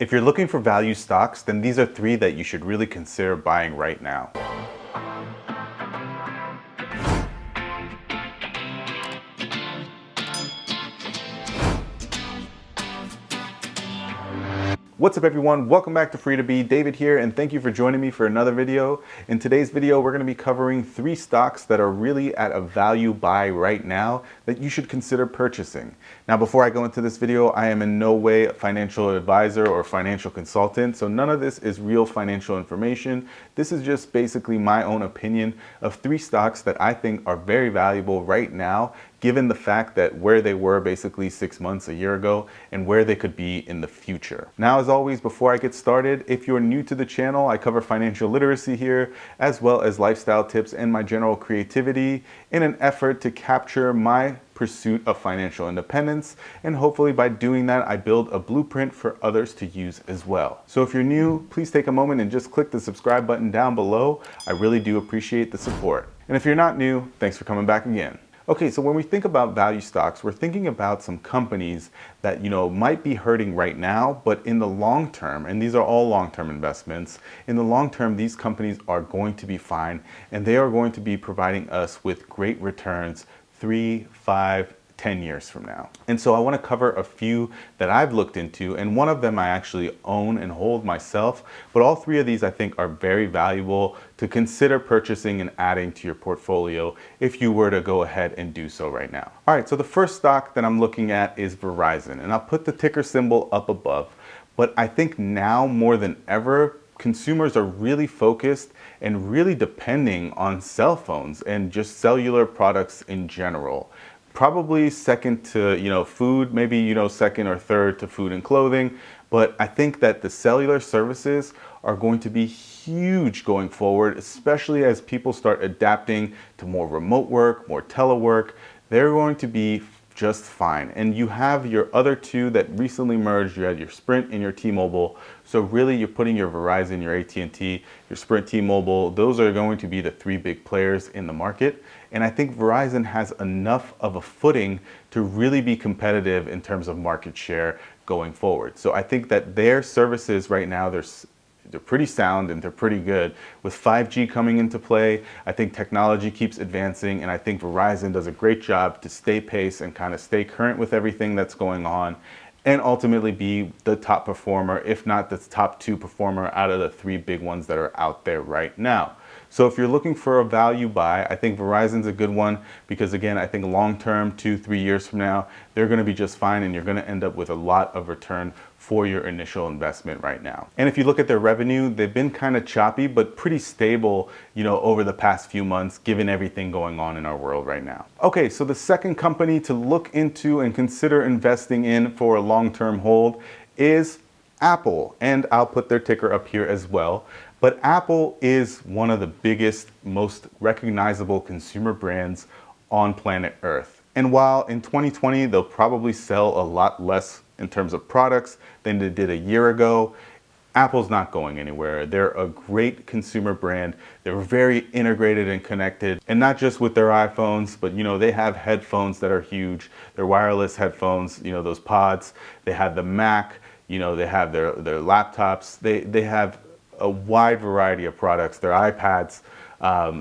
If you're looking for value stocks, then these are three that you should really consider buying right now. What's up everyone, welcome back to Free to Be. David here, and thank you for joining me for another video. In today's video, we're going to be covering three stocks that are really at a value buy right now that you should consider purchasing. Now, before I go into this video, I am in no way a financial advisor or financial consultant, so none of this is real financial information. This is just basically my own opinion of three stocks that I think are very valuable right now, given the fact that where they were basically 6 months, a year ago, and where they could be in the future. Now, as always, before I get started, if you're new to the channel, I cover financial literacy here, as well as lifestyle tips and my general creativity in an effort to capture my pursuit of financial independence. And hopefully by doing that, I build a blueprint for others to use as well. So if you're new, please take a moment and just click the subscribe button down below. I really do appreciate the support. And if you're not new, thanks for coming back again. Okay, so when we think about value stocks, we're thinking about some companies that, might be hurting right now, but in the long term, and these are all long-term investments, in the long term, these companies are going to be fine, and they are going to be providing us with great returns 3, 5, 10 years from now. And so I want to cover a few that I've looked into, and one of them I actually own and hold myself, but all three of these I think are very valuable to consider purchasing and adding to your portfolio if you were to go ahead and do so right now. All right, so the first stock that I'm looking at is Verizon, and I'll put the ticker symbol up above, but I think now more than ever, consumers are really focused and really depending on cell phones and just cellular products in general. Probably second to, food, maybe, second or third to food and clothing. But I think that the cellular services are going to be huge going forward, especially as people start adapting to more remote work, more telework. They're going to be just fine. And you have your other two that recently merged. You had your Sprint and your T-Mobile. So really you're putting your Verizon, your AT&T, your Sprint, T-Mobile. Those are going to be the three big players in the market. And I think Verizon has enough of a footing to really be competitive in terms of market share going forward. So I think that their services right now, they're pretty sound and they're pretty good. With 5G coming into play, I think technology keeps advancing, and I think Verizon does a great job to stay pace and kind of stay current with everything that's going on and ultimately be the top performer, if not the top two performer out of the three big ones that are out there right now. So if you're looking for a value buy, I think Verizon's a good one because, again, I think long-term, 2-3 years from now, they're going to be just fine and you're going to end up with a lot of return for your initial investment right now. And if you look at their revenue, they've been kind of choppy, but pretty stable, over the past few months, given everything going on in our world right now. Okay, so the second company to look into and consider investing in for a long-term hold is Apple, and I'll put their ticker up here as well. But Apple is one of the biggest, most recognizable consumer brands on planet Earth. And while in 2020, they'll probably sell a lot less in terms of products than they did a year ago, Apple's not going anywhere. They're a great consumer brand. They're very integrated and connected, and not just with their iPhones, but they have headphones that are huge. Their wireless headphones, those pods. They have the Mac, they have their laptops. They have a wide variety of products, their iPads.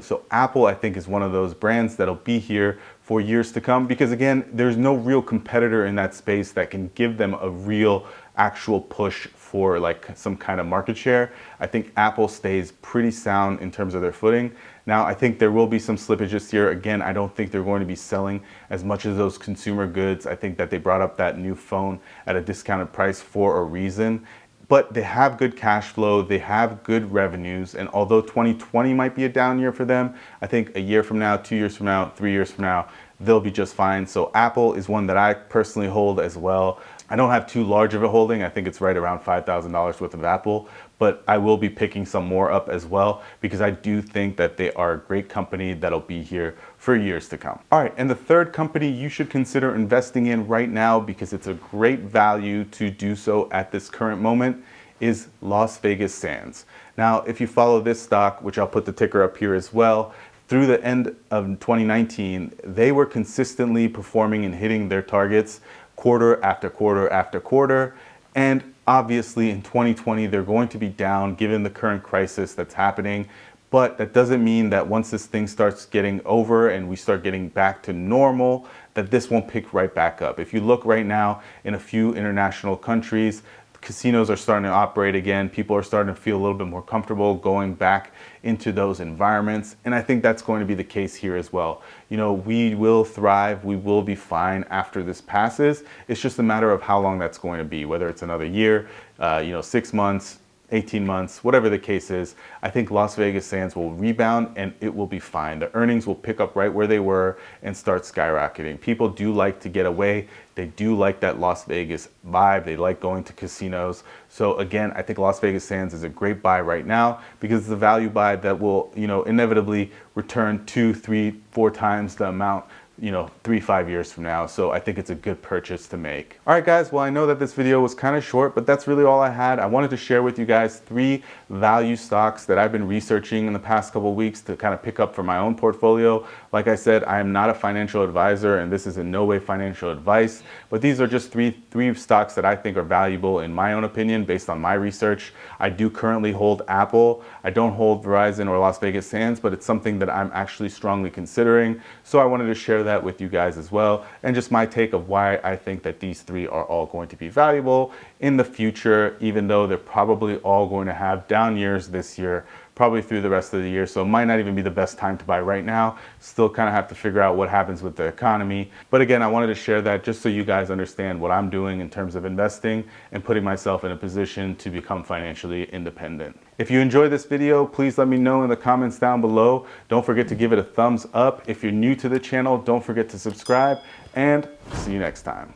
So Apple, I think, is one of those brands that'll be here for years to come because, again, there's no real competitor in that space that can give them a real actual push for like some kind of market share. I think Apple stays pretty sound in terms of their footing. Now, I think there will be some slippage this year. Again, I don't think they're going to be selling as much as those consumer goods. I think that they brought up that new phone at a discounted price for a reason. But they have good cash flow, they have good revenues, and although 2020 might be a down year for them, I think a year from now, 2 years from now, 3 years from now, they'll be just fine. So Apple is one that I personally hold as well. I don't have too large of a holding. I think it's right around $5,000 worth of Apple, but I will be picking some more up as well because I do think that they are a great company that'll be here for years to come. All right, and the third company you should consider investing in right now because it's a great value to do so at this current moment is Las Vegas Sands. Now, if you follow this stock, which I'll put the ticker up here as well, through the end of 2019, they were consistently performing and hitting their targets quarter after quarter after quarter. And Obviously, in 2020, they're going to be down given the current crisis that's happening. But that doesn't mean that once this thing starts getting over and we start getting back to normal, that this won't pick right back up. If you look right now in a few international countries, casinos are starting to operate again. People are starting to feel a little bit more comfortable going back into those environments. And I think that's going to be the case here as well. You know, we will thrive. We will be fine after this passes. It's just a matter of how long that's going to be, whether it's another year, 6 months, 18 months, whatever the case is. I think Las Vegas Sands will rebound and it will be fine. The earnings will pick up right where they were and start skyrocketing. People do like to get away. They do like that Las Vegas vibe. They like going to casinos. So again, I think Las Vegas Sands is a great buy right now because it's a value buy that will, inevitably return 2, 3, 4 times the amount 3-5 years from now. So I think it's a good purchase to make. All right, guys. Well, I know that this video was kind of short, but that's really all I had. I wanted to share with you guys 3 value stocks that I've been researching in the past couple of weeks to kind of pick up for my own portfolio. Like I said, I am not a financial advisor and this is in no way financial advice, but these are just three stocks that I think are valuable in my own opinion based on my research. I do currently hold Apple. I don't hold Verizon or Las Vegas Sands, but it's something that I'm actually strongly considering. So I wanted to share that with you guys as well, and just my take of why I think that these 3 are all going to be valuable in the future, even though they're probably all going to have down years this year, probably through the rest of the year. So it might not even be the best time to buy right now. Still kind of have to figure out what happens with the economy. But again, I wanted to share that just so you guys understand what I'm doing in terms of investing and putting myself in a position to become financially independent. If you enjoyed this video, please let me know in the comments down below. Don't forget to give it a thumbs up. If you're new to the channel, don't forget to subscribe, and see you next time.